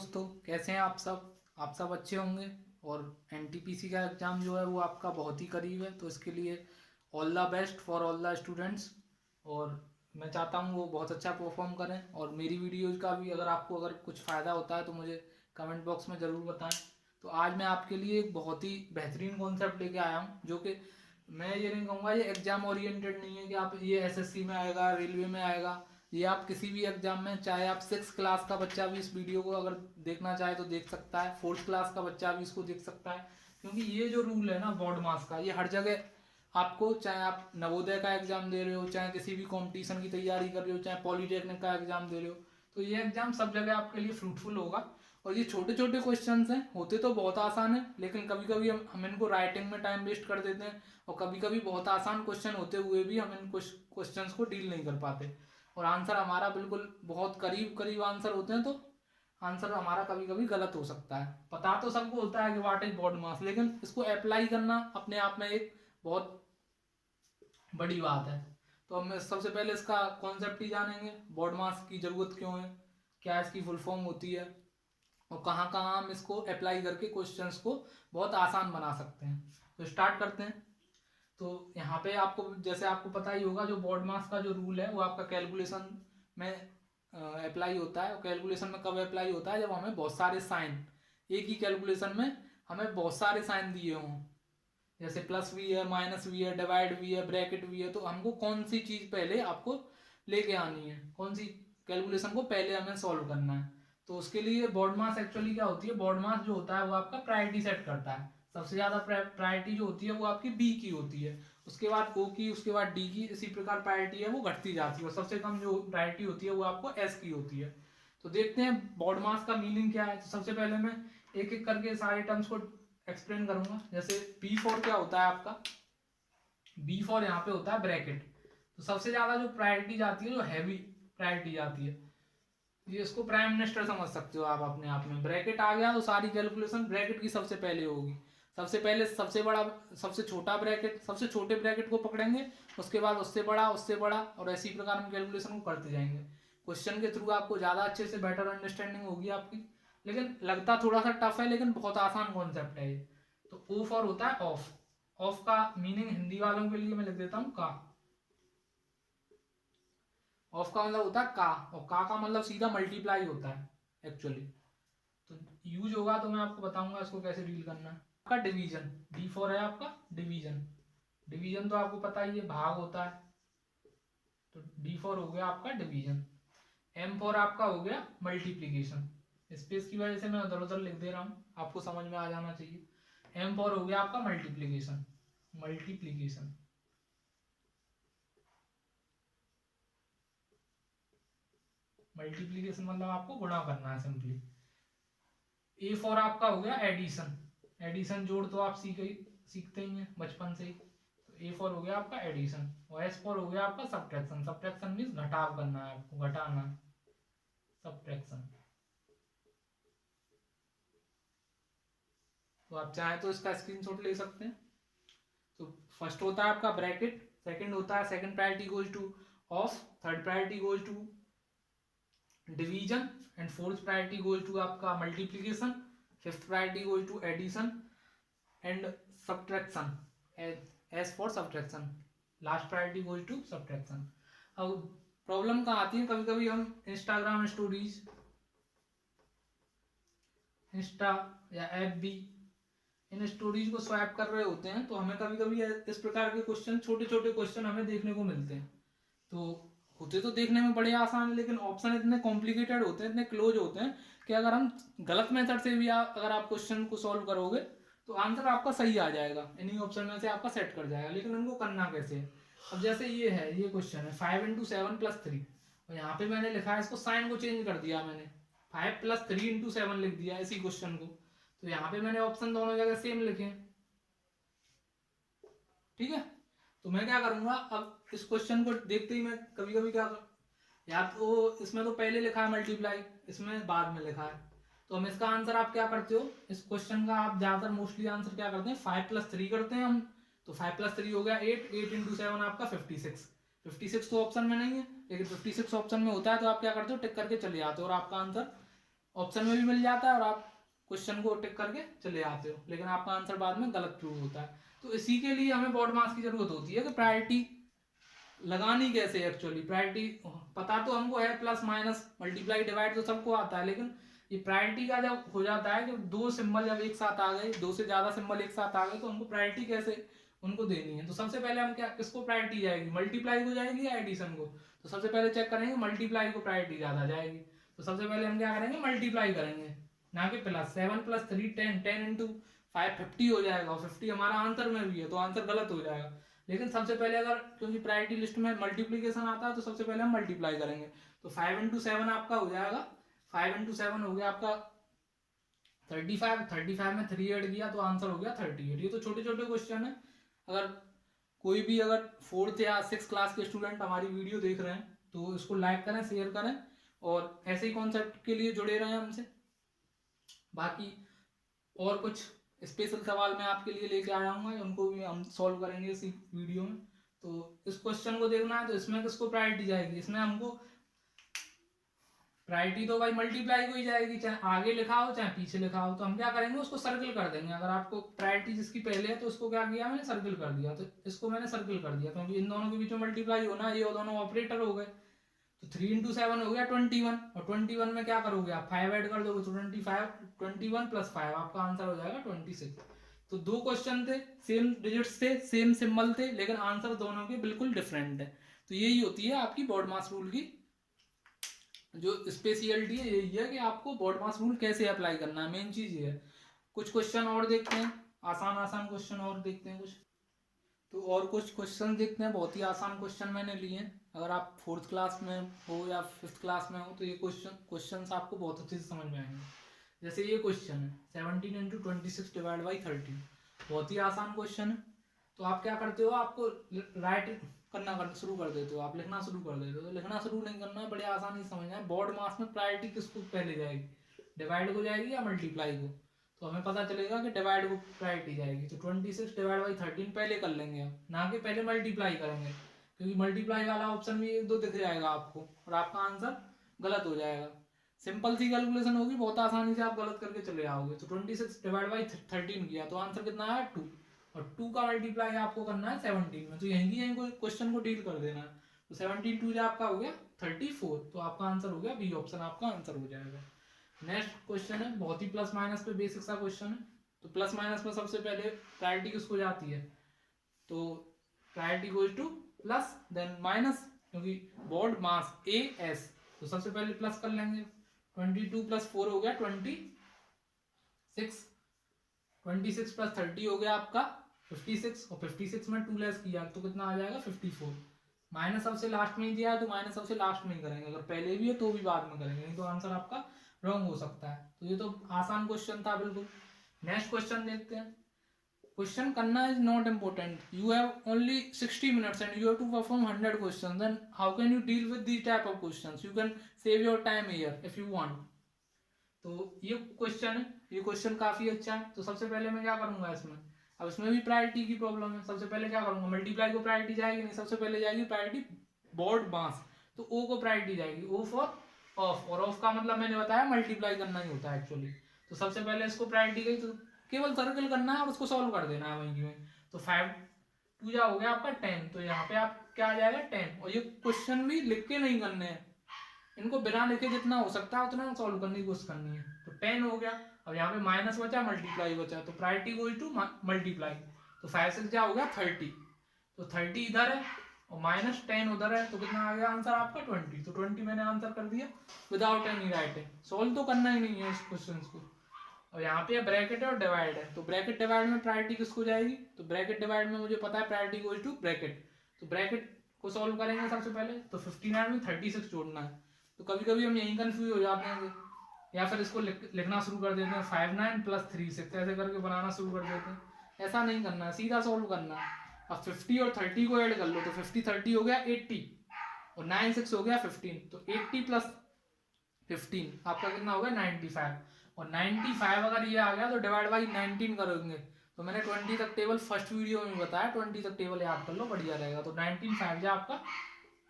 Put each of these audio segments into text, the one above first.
दोस्तों, कैसे हैं आप सब। आप सब अच्छे होंगे। और एनटीपीसी का एग्ज़ाम जो है वो आपका बहुत ही करीब है, तो इसके लिए all the best for all the students. और मैं चाहता हूँ वो बहुत अच्छा परफॉर्म करें, और मेरी वीडियोज़ का भी अगर कुछ फ़ायदा होता है तो मुझे कमेंट बॉक्स में ज़रूर बताएं। तो आज मैं आपके लिए एक बहुत ही बेहतरीन कॉन्सेप्ट लेके आया हूँ, जो कि मैं ये नहीं कहूँगा ये एग्ज़ाम ओरिएंटेड नहीं है कि आप ये एसएससी में आएगा, रेलवे में आएगा। ये आप किसी भी एग्जाम में, चाहे आप 6 क्लास का बच्चा भी इस वीडियो को अगर देखना चाहे तो देख सकता है, 4th क्लास का बच्चा भी इसको देख सकता है। क्योंकि ये जो रूल है ना बोर्ड मास का, ये हर जगह आपको, चाहे आप नवोदय का एग्जाम दे रहे हो, चाहे किसी भी कंपटीशन की तैयारी कर रहे हो, चाहे पॉलीटेक्निक का एग्जाम दे रहे हो, तो ये एग्जाम सब जगह आपके लिए फ्रूटफुल होगा। और ये छोटे छोटे क्वेश्चंस हैं, होते तो बहुत आसान है, लेकिन कभी कभी हम इनको राइटिंग में टाइम वेस्ट कर देते हैं, और कभी कभी बहुत आसान क्वेश्चन होते हुए भी हम इन क्वेश्चंस को डील नहीं कर पाते, और आंसर हमारा बिल्कुल बहुत करीब करीब आंसर होते हैं, तो आंसर हमारा कभी कभी गलत हो सकता है। पता तो सबको होता है कि व्हाट इज बोर्ड मास, लेकिन इसको अप्लाई करना अपने आप में एक बहुत बड़ी बात है। तो हम सबसे पहले इसका कॉन्सेप्ट ही जानेंगे, बोर्ड मास की ज़रूरत क्यों है, क्या इसकी फुल फॉर्म होती है, और कहाँ कहाँ हम इसको अप्लाई करके क्वेश्चंस को बहुत आसान बना सकते हैं। तो स्टार्ट करते हैं। तो यहाँ पे आपको, जैसे आपको पता ही होगा, जो बोर्ड मास का जो रूल है वो आपका कैलकुलेशन में अप्लाई होता है। और कैलकुलेशन में कब अप्लाई होता है, जब हमें बहुत सारे साइन, एक ही कैलकुलेशन में हमें बहुत सारे साइन दिए हों, जैसे प्लस भी है, माइनस भी है, डिवाइड भी है, ब्रैकेट भी है, तो हमको कौन सी चीज़ पहले आपको लेके आनी है, कौन सी कैलकुलेशन को पहले हमें सॉल्व करना है। तो उसके लिए बोर्ड मास एक्चुअली क्या होती है, बोर्ड मास जो होता है वो आपका प्रायोरिटी सेट करता है। सबसे ज़्यादा प्रायोरिटी जो होती है वो आपकी बी की होती है, उसके बाद ओ की, उसके बाद डी की, इसी प्रकार प्रायोरिटी है वो घटती जाती है, और सबसे कम जो प्रायोरिटी होती है वो आपको एस की होती है। तो देखते हैं बोर्ड मास का मीनिंग क्या है। तो सबसे पहले मैं एक एक करके सारे टर्म्स को एक्सप्लेन करूंगा। जैसे बी4 क्या होता है आपका, बी4 यहाँ पे होता है ब्रैकेट। तो सबसे ज्यादा जो प्रायोरिटी जाती है, जो हैवी प्रायोरिटी जाती है, ये इसको प्राइम मिनिस्टर समझ सकते हो आप अपने आप में। ब्रैकेट आ गया तो सारी कैलकुलेशन ब्रैकेट की सबसे पहले होगी। सबसे पहले सबसे बड़ा, सबसे छोटा ब्रैकेट, सबसे छोटे ब्रैकेट को पकड़ेंगे, उसके बाद उससे बड़ा, उससे बड़ा, और इसी प्रकार हम कैलकुलेशन को करते जाएंगे। क्वेश्चन के थ्रू आपको ज़्यादा अच्छे से बेटर अंडरस्टैंडिंग होगी आपकी। लेकिन लगता थोड़ा सा टफ है, लेकिन बहुत आसान कॉन्सेप्ट है ये। तो ओ फॉर होता है ऑफ। ऑफ का मीनिंग हिंदी वालों के लिए मैं लिख देता हूँ का। ऑफ का मतलब होता है का, और का मतलब सीधा मल्टीप्लाई होता है एक्चुअली। तो यूज होगा तो मैं आपको बताऊंगा इसको कैसे डील करना है। आपका डिवीजन, D4 है आपका डिवीजन। डिवीजन तो आपको पता ही है, भाग होता है। तो D4 हो गया आपका डिवीजन। M4 आपका हो गया मल्टीप्लीकेशन। स्पेस की वजह से मैं उधर उधर लिख दे रहा हूँ, आपको समझ में आ जाना चाहिए। M4 हो गया आपका मल्टीप्लीकेशन। मल्टीप्लीकेशन मल्टीप्लीकेशन मतलब आपको गुणा करना है सिंपली। A4 आपका हो गया एडिशन। एडिशन जोड़ तो आप सीखते ही हैं बचपन से ही। तो A4 हो गया आपका एडिशन। और S4 हो गया आपका सब्ट्रैक्शन। सब्ट्रैक्शन मीन्स घटाव करना है आपको, घटाना, सब्ट्रैक्शन। तो आप चाहें तो इसका स्क्रीनशॉट ले सकते हैं। तो फर्स्ट होता है आपका ब्रैकेट, सेकंड होता है, second priority goes to of, third priority goes to division, and fourth priority goes to आपका multiplication, fifth priority goes to addition and subtraction, S for subtraction. Last priority goes to subtraction. अब problem कहाँ आती है, कभी कभी हम Instagram stories, insta या F B, इन स्टोरीज को स्वैप कर रहे होते हैं, तो हमें कभी कभी इस प्रकार के क्वेश्चन, छोटे छोटे क्वेश्चन हमें देखने को मिलते हैं। तो होते तो देखने में बड़े आसान है, लेकिन ऑप्शन इतने कॉम्प्लिकेटेड होते हैं, इतने क्लोज होते हैं, कि अगर हम गलत मेथड से भी अगर आप क्वेश्चन को सॉल्व करोगे तो आंसर आपका सही आ जाएगा, इन्हीं ऑप्शन में से आपका सेट कर जाएगा। लेकिन उनको करना कैसे है। अब जैसे ये है, ये क्वेश्चन है 5 × 7 + 3, और यहाँ पे मैंने लिखा है, इसको साइन को चेंज कर दिया मैंने, 5 + 3 × 7 लिख दिया इसी क्वेश्चन को। तो यहाँ पे मैंने ऑप्शन दोनों जगह सेम लिखे, ठीक है। तो मैं क्या करूंगा, अब इस क्वेश्चन को देखते ही मैं कभी कभी क्या या तो इसमें तो पहले लिखा है मल्टीप्लाई, इसमें बाद में लिखा है, तो हम इसका आंसर आप क्या करते हो, इस क्वेश्चन का आप ज्यादातर मोस्टली आंसर क्या करते हैं, 5 + 3 करते हैं हम। तो 5 + 3 हो गया 8, 8 × 7 आपका 56। 56 तो ऑप्शन में नहीं है, लेकिन 56 ऑप्शन में होता है, तो आप क्या करते हो, टिक करके चले जाते हो, और आपका आंसर ऑप्शन में भी मिल जाता है और आप क्वेश्चन को टिक करके चले आते हो, लेकिन आपका आंसर बाद में गलत प्रूव होता है। तो इसी के लिए हमें बोर्ड मार्क्स की जरूरत होती है कि प्रायोरिटी लगानी कैसे। एक्चुअली प्रायोरिटी पता तो हमको है, प्लस माइनस मल्टीप्लाई डिवाइड तो सबको आता है, लेकिन ये प्रायोरिटी का जब हो जाता है कि दो सिंबल जब एक साथ आ गए, दो से ज्यादा सिंबल एक साथ आ गए, तो हमको प्रायोरिटी कैसे उनको देनी है। तो सबसे पहले हम क्या, किसको प्रायोरिटी जाएगी, मल्टीप्लाई को जाएगी या एडिशन को। तो सबसे पहले चेक करेंगे मल्टीप्लाई को प्रायोरिटी ज्यादा जाएगी। तो सबसे पहले हम क्या करेंगे, मल्टीप्लाई करेंगे, ना कि प्लस। 7 + 3 10, 10 × 5 50 हो जाएगा, और 50 हमारा आंसर में भी है, तो आंसर गलत हो जाएगा। लेकिन सबसे पहले अगर, क्योंकि प्रायोरिटी लिस्ट में मल्टीप्लीकेशन आता है, तो सबसे पहले हम मल्टीप्लाई करेंगे। तो 5 × 7 आपका हो जाएगा, 5 × 7 हो गया आपका 35। 35 में 3 ऐड किया तो आंसर हो गया 38। ये तो छोटे छोटे क्वेश्चन है। अगर कोई भी अगर 4th या 6th क्लास के स्टूडेंट हमारी वीडियो देख रहे हैं तो इसको लाइक करें, शेयर करें, और ऐसे ही कॉन्सेप्ट के लिए जुड़े रहें हमसे। बाकी और कुछ स्पेशल सवाल मैं आपके लिए लेके आया हूँ, उनको भी हम सॉल्व करेंगे इसी वीडियो में। तो इस क्वेश्चन को देखना है, तो इसमें किसको प्रायोरिटी जाएगी, इसमें हमको प्रायोरिटी तो भाई मल्टीप्लाई को ही जाएगी, चाहे आगे लिखा हो चाहे पीछे लिखा हो। तो हम क्या करेंगे, उसको सर्किल कर देंगे। अगर आपको प्रायोरिटी जिसकी पहले है तो उसको क्या किया मैंने, सर्किल कर दिया। तो इसको मैंने सर्किल कर दिया, क्योंकि इन दोनों के बीच में मल्टीप्लाई होना, ये दोनों ऑपरेटर हो गए। तो 3 × 7 हो गया 21, और 21 में क्या करोगे आप, 5 ऐड कर दोगे तो 25, 21 + 5 आपका आंसर हो जाएगा 26। तो दो क्वेश्चन थे, सेम डिजिट्स थे, सेम सिंबल थे, लेकिन आंसर दोनों के बिल्कुल डिफरेंट है। तो यही होती है आपकी बोर्ड मास रूल की जो स्पेशलिटी है, यही है कि आपको बोर्ड मास रूल कैसे अप्लाई करना है, मेन चीज ये है। कुछ क्वेश्चन और देखते हैं, आसान आसान क्वेश्चन और देखते हैं कुछ। तो और कुछ क्वेश्चन देखते हैं, बहुत ही आसान क्वेश्चन मैंने लिए हैं। अगर आप 4th क्लास में हो या 5th क्लास में हो तो ये क्वेश्चन आपको बहुत अच्छे से समझ में आएंगे। जैसे ये क्वेश्चन है 17 × 26 / 30, बहुत ही आसान क्वेश्चन है। तो आप क्या करते हो, आपको राइट करना शुरू कर देते हो, आप लिखना शुरू कर देते हो। तो लिखना शुरू नहीं करना है, बड़े आसानी से समझना है। बोर्ड मास में प्रायोरिटी किसको पहले जाएगी, डिवाइड को जाएगी या मल्टीप्लाई को। तो हमें पता चलेगा कि डिवाइड को प्रायोरिटी जाएगी। तो 26 / 13 पहले कर लेंगे हम, ना कि पहले मल्टीप्लाई करेंगे, क्योंकि मल्टीप्लाई वाला ऑप्शन भी 1 2 दिख जाएगा आपको और आपका आंसर गलत हो जाएगा। सिंपल सी कैलकुलेशन होगी, बहुत आसानी से आप गलत करके चले आओगे। तो 26 / 13 किया तो आंसर कितना आया 2, और 2 का मल्टीप्लाई आपको करना है 17 में। तो यहीं कोई क्वेश्चन को डील कर देना है। तो 17 2 आपका हो गया 34, तो आपका आंसर हो गया बी ऑप्शन, आपका आंसर हो जाएगा। नेक्स्ट क्वेश्चन है, बहुत ही प्लस माइनस पे बेसिक सा क्वेश्चन है। तो प्लस माइनस में सबसे पहले प्रायोरिटी किसको जाती है, तो priority goes to plus then minus, क्योंकि बोर्ड मास AS, तो सबसे पहले प्लस कर लेंगे। 22 + 4 हो गया 26, 26 + 30 हो गया आपका 56, और 56 में 2 लेस किया तो कितना आ जाएगा 54। माइनस सबसे लास्ट में ही दिया है तो माइनस सबसे लास्ट में ही करेंगे, अगर पहले भी है तो भी बाद में करेंगे, नहीं तो आंसर आपका रॉन्ग हो सकता है। तो ये तो आसान क्वेश्चन था बिल्कुल। नेक्स्ट क्वेश्चन देखते हैं। क्वेश्चन करना is not important, you have only 60 minutes and you have to perform 100 question, then how can you deal with this type of questions, you can save your time here if you want. तो ये question है, ये question काफी अच्छा है। तो सबसे पहले मैं क्या करूंगा इसमें, अब इसमें भी प्रायोरिटी की प्रॉब्लम है। सबसे पहले क्या करूंगा, मल्टीप्लाई को प्रायोरिटी जाएगी नहीं, सबसे पहले जाएगी प्रायोरिटी बोर्ड मास, तो O को प्रायोरिटी जाएगी, O फॉर ऑफ, और ऑफ का मतलब मैंने बताया मल्टीप्लाई करना ही होता है एक्चुअली। तो सबसे पहले इसको प्रायोरिटी गई, तो केवल सर्कल करना है और उसको सॉल्व कर देना है वहीं की वहीं। तो 5 2 हो गया आपका 10, तो यहाँ पे आप क्या आ जाएगा 10। और ये क्वेश्चन भी लिख के नहीं करने हैं, इनको बिना लिखे जितना हो सकता है उतना सॉल्व करने की कोशिश करनी है। तो 10 हो गया, अब यहाँ पे माइनस बचा, मल्टीप्लाई बचा, तो प्रायोरिटी गोज टू मल्टीप्लाई। तो 5 से क्या हो गया 30, तो 30 इधर है और -10 उधर है, तो कितना आ गया आंसर आपका 20। तो 20 मैंने आंसर कर दिया विदाउट एनी राइटिंग, सोल्व तो करना ही नहीं है इस क्वेश्चन को। और यहाँ पे ब्रैकेट है और डिवाइड है, तो ब्रैकेट डिवाइड में प्रायोरिटी किसको जाएगी, तो ब्रैकेट डिवाइड में मुझे पता है प्रायोरिटी गोज टू ब्रैकेट। तो ब्रैकेट को सॉल्व करेंगे सबसे पहले, तो 59 में 36 जोड़ना है। तो कभी कभी हम यहीं कंफ्यूज हो जाते हैं, या फिर इसको लिखना शुरू कर देते हैं 59 + 3 6, ऐसे करके बनाना शुरू कर देते हैं। ऐसा नहीं करना है, सीधा सॉल्व करना है। अब 50 और 30 को ऐड कर लो, तो 50 30 हो गया 80, और 9 6 हो गया 15, तो 80 + 15 आपका कितना हो गया 95। और 95 अगर ये आ गया तो डिवाइड बाई 19 करोगे। तो मैंने 20 तक टेबल फर्स्ट वीडियो में बताया, 20 तक टेबल याद कर लो, बढ़िया रहेगा। तो 19 5 आपका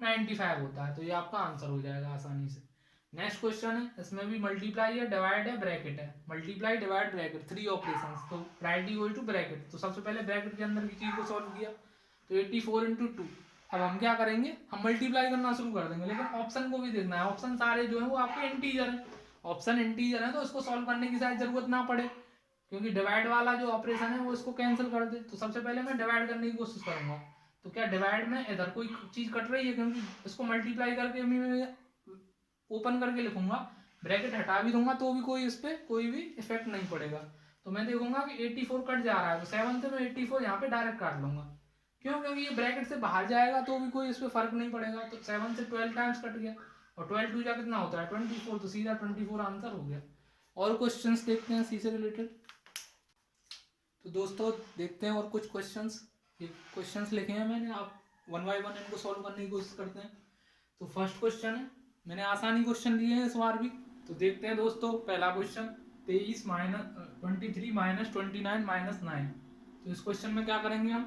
95 होता है, तो ये आपका आंसर हो जाएगा आसानी से। नेक्स्ट क्वेश्चन है, इसमें भी मल्टीप्लाई है, डिवाइड है, ब्रैकेट है। Multiply, divide, bracket, 3 operations. तो प्रायोरिटी इक्वल टू ब्रैकेट, तो सबसे पहले ब्रैकेट के अंदर की चीज को सॉल्व किया, तो 84 इंटू 2। अब हम क्या करेंगे, हम मल्टीप्लाई करना शुरू कर देंगे, लेकिन ऑप्शन को भी देखना है। ऑप्शन सारे जो है वो आपके इंटीजर है, ऑप्शन इंटीजर है, तो इसको सॉल्व करने की शायद जरूरत ना पड़े, क्योंकि डिवाइड वाला जो ऑपरेशन है वो इसको कैंसिल कर दे। तो सबसे पहले मैं डिवाइड करने की कोशिश करूंगा। तो क्या डिवाइड में इधर कोई चीज कट रही है, क्योंकि इसको मल्टीप्लाई करके मैं ओपन करके लिखूंगा, ब्रैकेट हटा भी दूंगा तो भी कोई इस पर कोई भी इफेक्ट नहीं पड़ेगा। तो मैं देखूंगा कि 84 कट जा रहा है, तो 7 से मैं 84 यहाँ पे डायरेक्ट काट लूंगा। क्यों, क्योंकि ये ब्रैकेट से बाहर जाएगा तो भी कोई इस पर फर्क नहीं पड़ेगा। तो 7 से 12 टाइम्स कट गया, और 12 टू जा कितना होता है 24, तो सीधा 24 आंसर हो गया। और क्वेश्चंस देखते हैं सी से रिलेटेड। तो दोस्तों देखते हैं और कुछ क्वेश्चंस, ये क्वेश्चंस लिखे हैं मैंने, आप वन बाय वन इनको सॉल्व करने की कोशिश करते हैं। तो फर्स्ट क्वेश्चन है, मैंने आसानी क्वेश्चन लिए हैं इस बार भी। तो देखते हैं दोस्तों, पहला क्वेश्चन 23 माइनस 23 माइनस 29 माइनस 9। तो इस क्वेश्चन में क्या करेंगे हम,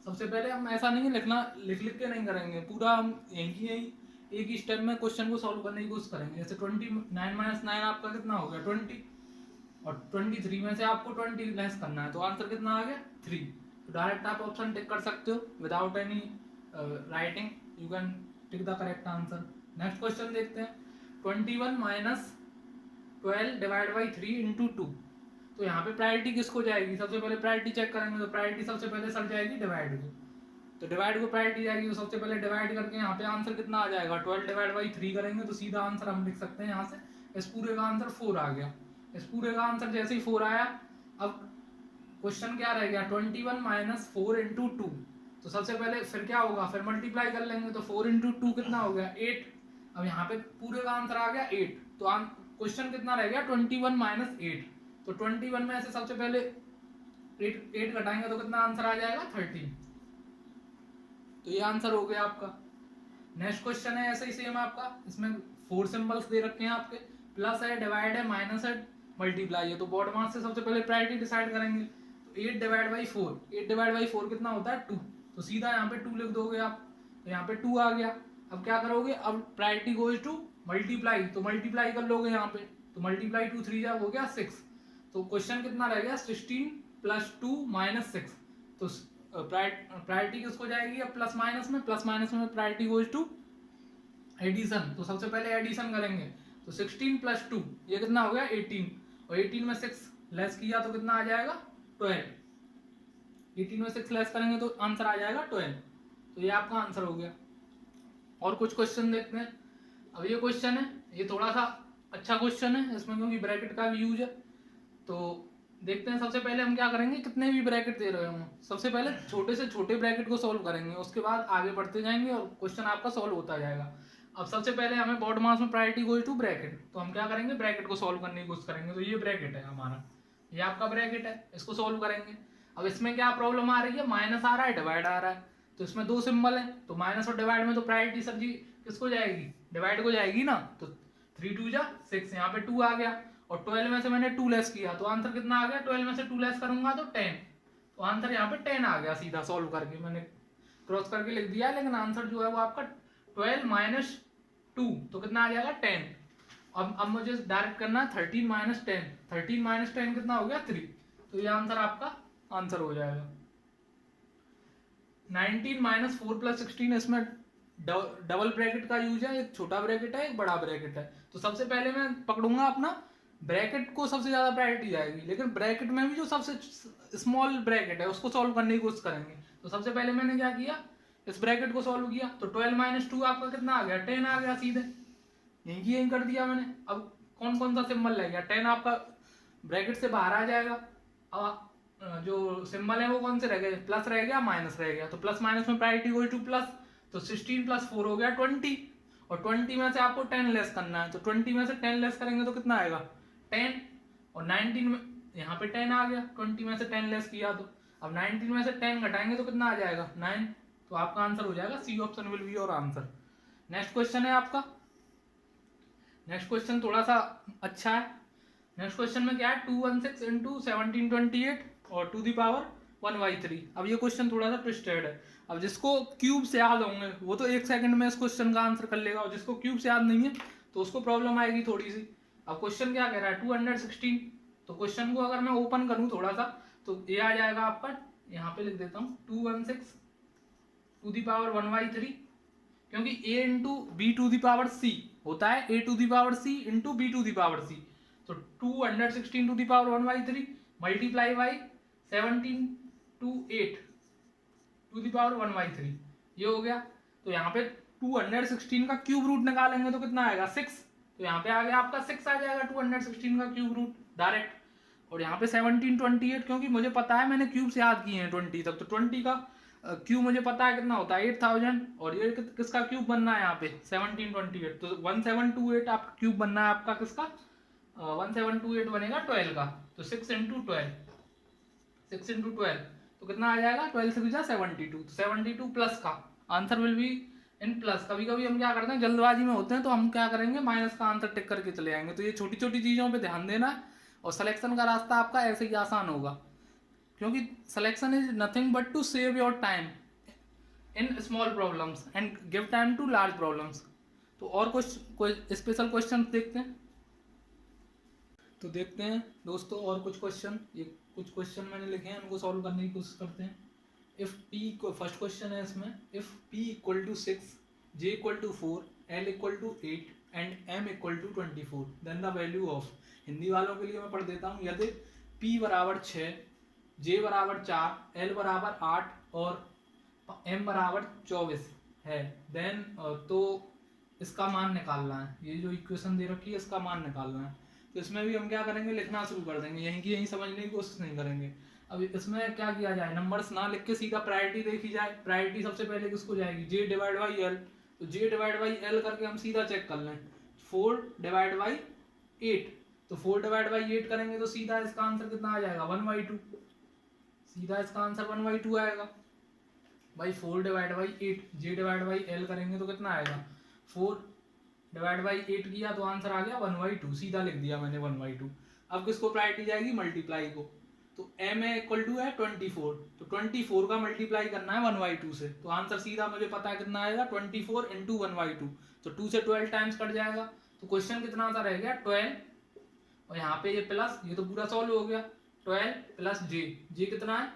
सबसे पहले हम ऐसा नहीं लिखना, लिख के नहीं करेंगे पूरा, हम एक ही स्टेप में क्वेश्चन को सॉल्व करने की कोशिश करेंगे। जैसे 29 माइनस 9 आपका कितना हो गया 20, और 23 में से आपको 20 लेस करना है, तो आंसर कितना आ गया 3। तो डायरेक्ट आप ऑप्शन टिक कर सकते हो without any writing, you can tick the correct answer. Next question देखते हैं, 21 माइनस 12 डिवाइड बाई 3 इंटू 2। तो यहाँ पे प्रायोरिटी किसको जाएगी, सबसे पहले प्रायोरिटी चेक करेंगे, तो प्रायोरिटी सबसे पहले सर जाएगी डिवाइड को। तो डिवाइड को प्रायोरिटी जाएगी, तो सबसे पहले डिवाइड करके यहाँ पे आंसर कितना आ जाएगा 12 डिवाइड बाई 3 करेंगे, तो सीधा आंसर हम लिख सकते हैं यहाँ से, इस पूरे का आंसर 4 आ गया। इस पूरे का आंसर जैसे ही 4 आया, अब क्वेश्चन क्या रह गया 21 माइनस 4 इंटू 2। तो सबसे पहले फिर क्या होगा, फिर मल्टीप्लाई कर लेंगे, तो 4 इंटू 2 कितना हो गया 8। अब यहाँ पे पूरे का आंसर आ गया 8, तो क्वेश्चन कितना रह गया 21 माइनस 8। तो 21 में से सबसे पहले 8 घटाएंगे तो कितना आंसर आ जाएगा 13। तो ये आंसर हो गया आपका। नेक्स्ट क्वेश्चन है ऐसे ही सेम आपका, इसमें 4 सिंबल्स दे रखे हैं आपके, प्लस है, डिवाइड है, माइनस है, मल्टीप्लाई है। तो बॉड मास से सबसे पहले प्रायोरिटी डिसाइड करेंगे। तो 8 डिवाइड बाई 4, 8 डिवाइड बाई 4 कितना होता है 2। तो सीधा यहाँ पे 2 लिख दोगे आप, तो यहाँ पे 2 आ गया। अब क्या करोगे, अब प्रायोरिटी गोज टू मल्टीप्लाई, तो मल्टीप्लाई कर लोगे यहाँ पे, तो मल्टीप्लाई 2 3 जा हो गया 6। तो क्वेश्चन कितना रह गया 16 प्लस 2 माइनस 6। तो प्रायोरिटी किसको जाएगी अब प्लस माइनस में, प्लस माइनस में प्रायोरिटी गोज टू एडिशन। तो सबसे पहले एडिशन करेंगे, तो 16 प्लस 2 ये कितना हो गया 18, और 18 में 6 लेस किया तो कितना आ जाएगा 12। 18 में 6 लेस करेंगे तो आंसर आ जाएगा 12। तो ये आपका आंसर हो गया। और कुछ क्वेश्चन देखते हैं। अब ये क्वेश्चन है, ये थोड़ा सा अच्छा क्वेश्चन है इसमें, क्योंकि ब्रैकेट का भी यूज है। तो देखते हैं, सबसे पहले हम क्या करेंगे, कितने भी ब्रैकेट दे रहे हो सबसे पहले छोटे से छोटे ब्रैकेट को सॉल्व करेंगे, उसके बाद आगे बढ़ते जाएंगे और क्वेश्चन आपका सॉल्व होता जाएगा। अब सबसे पहले हमें बॉड मास में प्रायोरिटी गोज टू ब्रैकेट, तो हम क्या करेंगे ब्रैकेट को सॉल्व करने की कोशिश करेंगे। तो ये ब्रैकेट है हमारा, ये आपका ब्रैकेट है, इसको सॉल्व करेंगे। अब इसमें क्या प्रॉब्लम आ रही है, माइनस आ रहा है, डिवाइड आ रहा है, तो इसमें 2 सिंबल है, तो माइनस और डिवाइड में तो प्रायोरिटी सब्जी किसको जाएगी, डिवाइड को जाएगी ना। तो 3 2 जा 6, यहाँ पे 2 आ गया, और 12 में से मैंने 2 लेस किया, तो आंसर कितना आ गया, 12 में से 2 लेस करूंगा तो 10। तो आंसर यहाँ पे 10 आ गया सीधा, सॉल्व करके मैंने क्रॉस करके लिख दिया, लेकिन आंसर जो है वो आपका 12 माइनस 2, तो कितना आ जाएगा 10। अब मुझे डायरेक्ट करना है 13 माइनस 10, 13 माइनस 10 कितना हो गया 3। तो ये आंसर आपका आंसर हो जाएगा। 19 माइनस 4 प्लस 16, इसमें डबल ब्रैकेट का यूज है, एक छोटा ब्रैकेट है एक बड़ा ब्रैकेट है। तो सबसे पहले मैं पकड़ूंगा अपना ब्रैकेट को, सबसे ज्यादा प्रायोरिटी जाएगी, लेकिन ब्रैकेट में भी जो सबसे स्मॉल ब्रैकेट है उसको सॉल्व करने की कोशिश करेंगे। तो सबसे पहले मैंने क्या किया, इस ब्रैकेट को सॉल्व किया, तो 12 माइनस 2 आपका कितना आ गया 10 आ गया सीधे, यही कर दिया मैंने। अब कौन कौन सा सिंबल रह गया, 10 आपका ब्रैकेट से बाहर आ जाएगा। अब जो सिंबल है वो कौन से रह गए, प्लस रह गया माइनस रह गया, तो प्लस माइनस में प्रायोरिटी गोज टू प्लस, तो 16 प्लस 4 हो गया 20, और 20 में से आपको 10 लेस करना है, तो 20 में से 10 लेस करेंगे तो कितना आएगा 10, और 19 में यहाँ पे 10 आ गया, 20 में से 10 लेस किया, तो अब 19 में से 10 घटाएंगे तो कितना आ जाएगा 9। तो आपका आंसर हो जाएगा C option will be your answer. Next question है आपका, नेक्स्ट क्वेश्चन थोड़ा सा अच्छा है। नेक्स्ट क्वेश्चन में क्या है, 216 इंटू 1728 और टू दी पावर 1/3। अब ये क्वेश्चन थोड़ा सा ट्विस्टेड है। अब जिसको क्यूब से याद होंगे वो तो 1 सेकंड में इस क्वेश्चन का आंसर कर लेगा, और जिसको क्यूब से याद नहीं है तो उसको प्रॉब्लम आएगी थोड़ी सी। अब क्वेश्चन क्या कह रहा है, 216। तो क्वेश्चन को अगर मैं ओपन करूँ थोड़ा सा तो ये आ जाएगा आपका, यहाँ पे लिख देता हूँ 216 टू दी पावर 1/3, क्योंकि a into B to the power c होता है a to the power c into B to the power c। तो 216 to the power 1/3 multiply by 17 to 8 to the power 1/3, ये हो गया। तो यहाँ पे 216 का क्यूब रूट निकालेंगे तो कितना आएगा 6। तो यहाँ पे आ गया आपका 6 आ जाएगा 216 का क्यूब रूट डायरेक्ट। और यहाँ पे 17 28, क्योंकि मुझे पता है मैंने क्यूब से याद किए हैं 20 तक, तो 20 का क्यूब मुझे पता है कितना होता है 8000, और ये किसका क्यूब बनना है यहाँ पे 1728, तो 1728 आपका क्यूब बनना है आपका किसका 1728 बनेगा 12 का। तो 6 इंटू 12 तो कितना आ जाएगा 12 से बीजा 72, तो 72 प्लस का answer will be in plus. कभी कभी हम क्या करते हैं जल्दबाजी में होते हैं तो हम क्या करेंगे माइनस का आंसर टिक करके चले जाएंगे, तो ये छोटी छोटी चीज़ों पे ध्यान देना है, और सिलेक्शन का रास्ता आपका ऐसे ही आसान होगा, क्योंकि selection is nothing but to save your time in small problems and give time to large problems. तो और कुछ कोई स्पेशल क्वेश्चन देखते हैं, तो देखते हैं दोस्तों और कुछ क्वेश्चन। ये कुछ क्वेश्चन मैंने लिखे हैं, उनको सॉल्व करने की कोशिश करते हैं। इफ पी को फर्स्ट क्वेश्चन है इसमें, if P equal to 6, J equal to 4, L equal to 8 and M equal to 24 then the value of. Hindi वालों के लिए मैं पढ़ देता हूँ, यदि पी बराबर 6, जे बराबर 4, एल बराबर 8 और एम बराबर 24 है, देन तो इसका मान निकालना है। ये जो इक्वेशन दे रखी है इसका मान निकालना है। तो इसमें भी हम क्या करेंगे लिखना शुरू कर देंगे, यहीं की यहीं समझने की कोशिश नहीं करेंगे। अब इसमें क्या किया जाए, नंबर्स ना लिख के सीधा प्रायोरिटी देखी जाए। प्रायोरिटी सबसे पहले किसको जाएगी, जे डिवाइड बाई एल। तो जे डिवाइड बाई एल करके हम सीधा चेक कर लें, 4 डिवाइड बाई 8। तो 4 डिवाइड बाई 8 करेंगे तो सीधा इसका आंसर कितना आ जाएगा 1/2। सीधा इसका आंसर 1/2 आएगा भाई। 4 divide by 8 J divide by L करेंगे तो कितना आएगा 4 डिवाइड बाई 8 किया तो आंसर आ गया 1/2, सीधा लिख दिया मैंने 1/2। अब किसको प्रायोरिटी जाएगी, मल्टीप्लाई को। तो m है इक्वल टू है 24, तो 24 का मल्टीप्लाई करना है 1/2 से, तो आंसर सीधा मुझे पता है कितना आएगा 24 इंटू 1/2। तो 2 से 12 टाइम्स कट जाएगा, तो क्वेश्चन कितना सा रह गया 12, और यहाँ पे ये प्लस, ये तो पूरा सॉल्व हो गया। 12 प्लस जे कितना है,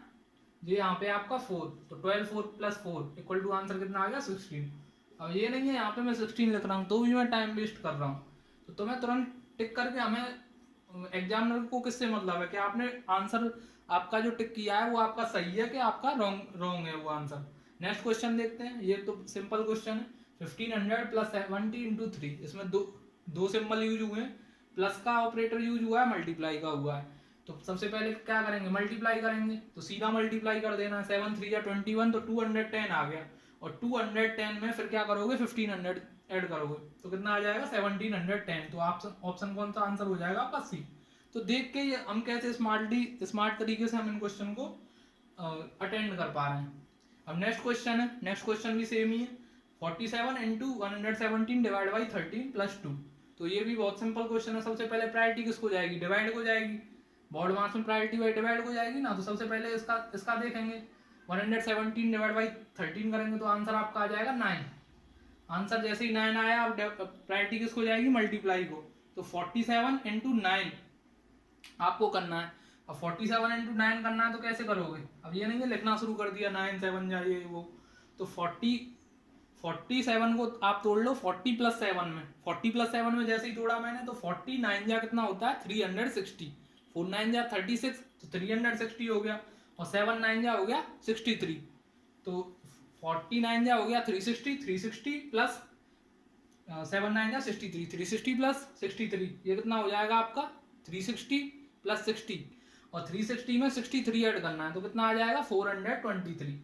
जे यहाँ पे आपका 4, तो 12 4 प्लस 4 इक्वल टू आंसर कितना आ गया 16। अब ये नहीं है यहाँ पे मैं 16 लिख रहा हूँ तो भी मैं टाइम वेस्ट कर रहा हूँ, तो तुम्हें तुरंत टिक करके, हमें एग्जामिनर को किससे मतलब है कि आपने आंसर आपका जो टिक किया है वो आपका सही है कि आपका रॉन्ग है वो आंसर। नेक्स्ट क्वेश्चन देखते हैं, ये तो सिंपल क्वेश्चन है। 1500 प्लस 70 इंटू 3, इसमें दो सिंबल यूज हुए हैं, प्लस का ऑपरेटर यूज हुआ है, मल्टीप्लाई का हुआ है। तो सबसे पहले क्या करेंगे, मल्टीप्लाई करेंगे, तो सीधा मल्टीप्लाई कर देना, 7 3 या 21, तो 210 आ गया। और 210 में फिर क्या करोगे 1500 ऐड करोगे तो कितना आ जाएगा 1710। तो आप ऑप्शन कौन सा आंसर हो जाएगा आपका सी। तो देख के ये हम कैसे स्मार्ट तरीके से हम इन क्वेश्चन को अटेंड कर पा रहे हैं। अब नेक्स्ट क्वेश्चन है, नेक्स्ट क्वेश्चन भी सेम ही है। 47 इंटू 117 डिवाइड बाई 13 प्लस 2। तो ये भी बहुत सिंपल क्वेश्चन है। सबसे पहले प्रायोरिटी किसको जाएगी, डिवाइड को जाएगी। बोर्ड मार्क्स में प्रायोरिटी बाई डिवाइड को जाएगी ना, तो सबसे पहले इसका देखेंगे। 117 डिवाइड बाई 13 करेंगे तो आंसर आपका आ जाएगा 9। आंसर जैसे ही 9 आया, अब प्रायोरिटी किसको जाएगी, मल्टीप्लाई को। तो 47 इंटू 9 आपको करना है। अब 47 इंटू 9 करना है तो कैसे करोगे, अब ये नहीं है लिखना शुरू कर दिया 9 7 जाइए वो। तो 47 को आप तोड़ लो 40 प्लस 7 में। 40 प्लस 7 में जैसे ही तोड़ा मैंने तो 49 जा कितना होता है 360। 4 9 जा 36, तो 360 हो गया, और 7 9 जा हो गया 63। तो 49 जा हो गया 360 प्लस 7 9 जा 63, 360 प्लस 63, ये कितना हो जाएगा आपका 360 प्लस 60, और 360 में 63 ऐड करना है तो कितना आ जाएगा 423।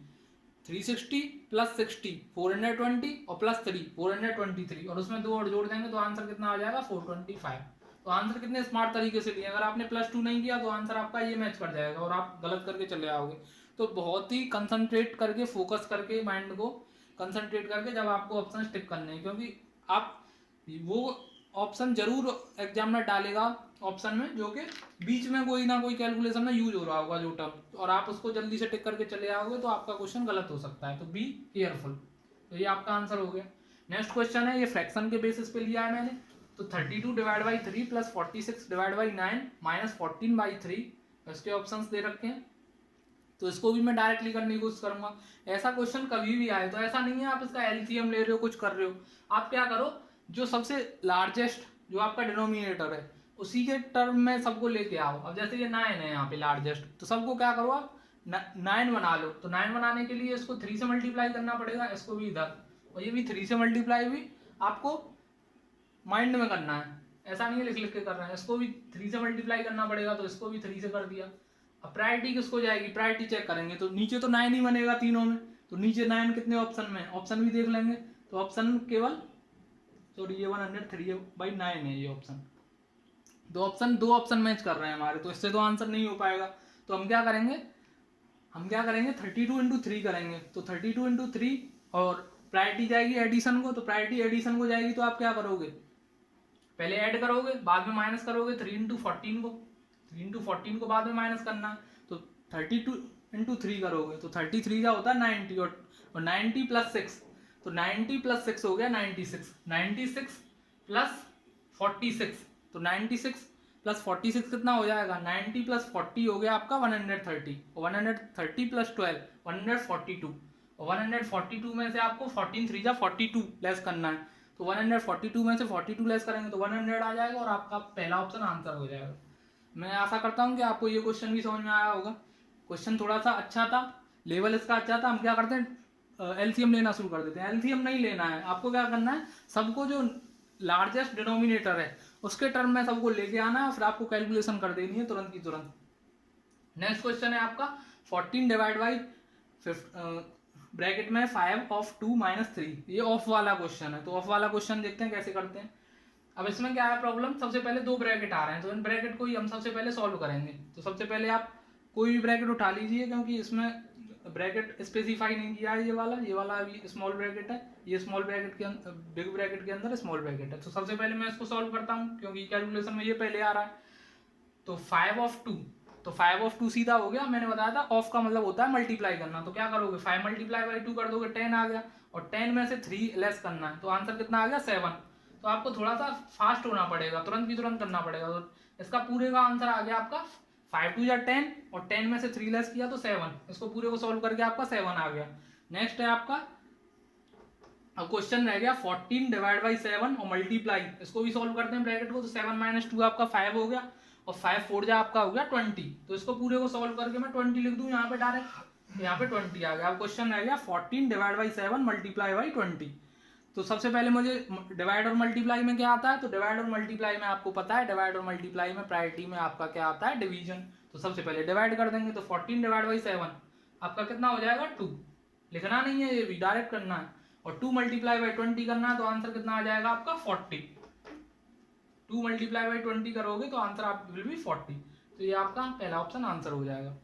360 प्लस 60 420 और प्लस 3 423, और उसमें 2 और जोड़ देंगे तो आंसर कितना आ जाएगा 425। तो आंसर कितने स्मार्ट तरीके से लिए, अगर आपने +2 नहीं किया तो आंसर आपका ये मैच कर जाएगा और आप गलत करके चले आओगे। तो बहुत ही कंसंट्रेट करके, फोकस करके, माइंड को कंसंट्रेट करके जब आपको ऑप्शन टिक करने हैं, क्योंकि आप वो ऑप्शन जरूर एग्जामिनर डालेगा ऑप्शन में जो कि बीच में कोई ना कोई कैलकुलेशन में यूज हो रहा होगा जो टर्म, और आप उसको जल्दी से टिक करके चले आओगे तो आपका क्वेश्चन गलत हो सकता है, तो बी केयरफुल। तो ये आपका आंसर हो गया। नेक्स्ट क्वेश्चन है, ये फ्रैक्शन के बेसिस पे लिया है मैंने, तो 32 divide by 3 plus 46 divide by 9 minus 14 by 3, इसके ऑप्शंस दे रखे हैं। तो इसको भी मैं डायरेक्टली करने की कोशिश करूंगा। ऐसा क्वेश्चन कभी भी आए तो ऐसा नहीं है आप इसका एलसीएम ले रहे हो कुछ कर रहे हो, आप क्या करो, जो सबसे लार्जेस्ट जो आपका डिनोमिनेटर है उसी के टर्म में सबको लेके आओ। अब जैसे ये 9 है यहाँ पे लार्जेस्ट, तो सबको क्या करो आप 9 बना लो। तो 9 बनाने के लिए इसको 3 से मल्टीप्लाई करना पड़ेगा, इसको भी इधर, और ये भी 3 से मल्टीप्लाई भी आपको माइंड में करना है, ऐसा नहीं है लिख लिख के करना है। इसको भी 3 से मल्टीप्लाई करना पड़ेगा, तो इसको भी 3 से कर दिया। अब प्रायोरिटी किसको जाएगी, प्रायोरिटी चेक करेंगे, तो नीचे तो 9 ही बनेगा तीनों में, तो नीचे 9 कितने ऑप्शन में, ऑप्शन भी देख लेंगे। तो ऑप्शन केवल सॉरी ये 103/9 है ये ऑप्शन, दो ऑप्शन मैच कर रहे हैं हमारे, तो इससे तो आंसर नहीं हो पाएगा। तो हम क्या करेंगे 32 इंटू 3 करेंगे, तो 32 इंटू 3, और प्रायोरिटी जाएगी एडिशन को, तो प्रायोरिटी एडिशन को जाएगी, तो आप क्या करोगे पहले ऐड करोगे बाद में माइनस करोगे। 3 इंटू 14 को बाद में माइनस करना है, तो 32 इंटू 3 करोगे, तो 33 का होता है 90, और 90 प्लस 6, तो 90 प्लस 6 हो गया 96, 96 प्लस 46, तो 96 प्लस 46 कितना हो जाएगा, 90 प्लस 40 हो गया आपका 130, और 130 प्लस 12 142, और 142 में से आपको 14 3 जा 42 लेस करना है, तो 142 में से 42 लेस करेंगे तो 100 आ जाएगा, और आपका पहला ऑप्शन आंसर हो जाएगा। मैं आशा करता हूँ कि आपको ये क्वेश्चन भी समझ में आया होगा। क्वेश्चन थोड़ा सा अच्छा था, लेवल इसका अच्छा था। हम क्या करते हैं एलसीएम लेना शुरू कर देते हैं। एलसीएम नहीं लेना है, आपको क्या करना है, सबको जो लार्जेस्ट डिनोमिनेटर है उसके टर्म में सबको लेके आना है, और फिर आपको कैलकुलेशन कर देनी है तुरंत की तुरंत। नेक्स्ट क्वेश्चन है आपका 14 डिवाइड बाई ब्रैकेट में 5 ऑफ 2 माइनस 3, ये ऑफ वाला क्वेश्चन है। तो ऑफ वाला क्वेश्चन देखते हैं कैसे करते हैं। अब इसमें क्या है प्रॉब्लम, सबसे पहले दो ब्रैकेट आ रहे हैं, तो इन ब्रैकेट को ही हम सबसे पहले सॉल्व करेंगे। तो सबसे पहले आप कोई भी ब्रैकेट उठा लीजिए, क्योंकि इसमें ब्रैकेट स्पेसिफाई नहीं किया है, ये वाला अभी स्मॉल ब्रैकेट है, ये स्मॉल ब्रैकेट के बिग ब्रैकेट के अंदर स्मॉल ब्रैकेट है। तो सबसे पहले मैं इसको सॉल्व करता हूँ, क्योंकि कैलकुलेशन में ये पहले आ रहा है। तो 5 ऑफ 2, तो 5 ऑफ 2 सीधा हो गया, मैंने बताया था ऑफ का मतलब होता है मल्टीप्लाई करना। तो क्या करोगे 5 मल्टीप्लाई बाई 2 कर दोगे, 10 आ गया, और 10 में से 3 लेस करना है, तो आंसर कितना आ गया 7। तो आपको थोड़ा सा फास्ट होना पड़ेगा, तुरंत भी तुरंत करना पड़ेगा। तो इसका पूरे का आंसर आ गया आपका 5 2 या 10, और 10 में से 3 लेस किया तो 7, इसको पूरे को सॉल्व करके आपका 7 आ गया। नेक्स्ट है आपका, अब क्वेश्चन रह गया 14 डिवाइड बाई 7 और मल्टीप्लाई, इसको भी सॉल्व करते हैं ब्रैकेट को। तो 7 माइनस 2 आपका 5 हो गया, और 5 4 जा आपका हो गया 20। तो इसको पूरे को सॉल्व करके मैं 20 लिख दूं यहाँ पे डायरेक्ट, यहाँ पे 20 आ गया। अब क्वेश्चन रह गया 14 डिवाइड बाई 7 मल्टीप्लाई बाई 20। तो सबसे पहले मुझे डिवाइड और मल्टीप्लाई में क्या आता है, तो डिवाइड और मल्टीप्लाई में आपको पता है, डिवाइड और मल्टीप्लाई में प्रायोरिटी में आपका क्या आता है, डिवीजन। तो सबसे पहले डिवाइड कर देंगे, तो 14 डिवाइड बाई 7 आपका कितना हो जाएगा 2, लिखना नहीं है ये भी डायरेक्ट करना है, और 2 मल्टीप्लाई बाई 20 करना है, तो आंसर कितना आ जाएगा आपका 40। 2 मल्टीप्लाई बाई 20 करोगे तो आंसर आप विल बी 40। तो ये आपका पहला ऑप्शन आंसर हो जाएगा।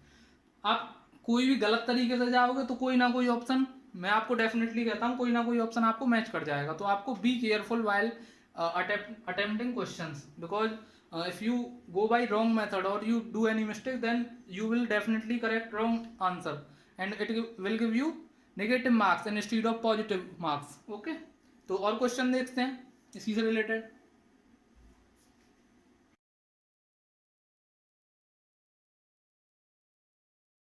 आप कोई भी गलत तरीके से जाओगे तो कोई ना कोई ऑप्शन, मैं आपको डेफिनेटली कहता हूँ, कोई ना कोई ऑप्शन आपको मैच कर जाएगा। तो आपको be careful while attempting questions, because if you go by wrong method or you do any mistake, then you will definitely correct wrong answer and it will give you negative marks instead of positive marks. Okay, तो और question देखते हैं इसी से related.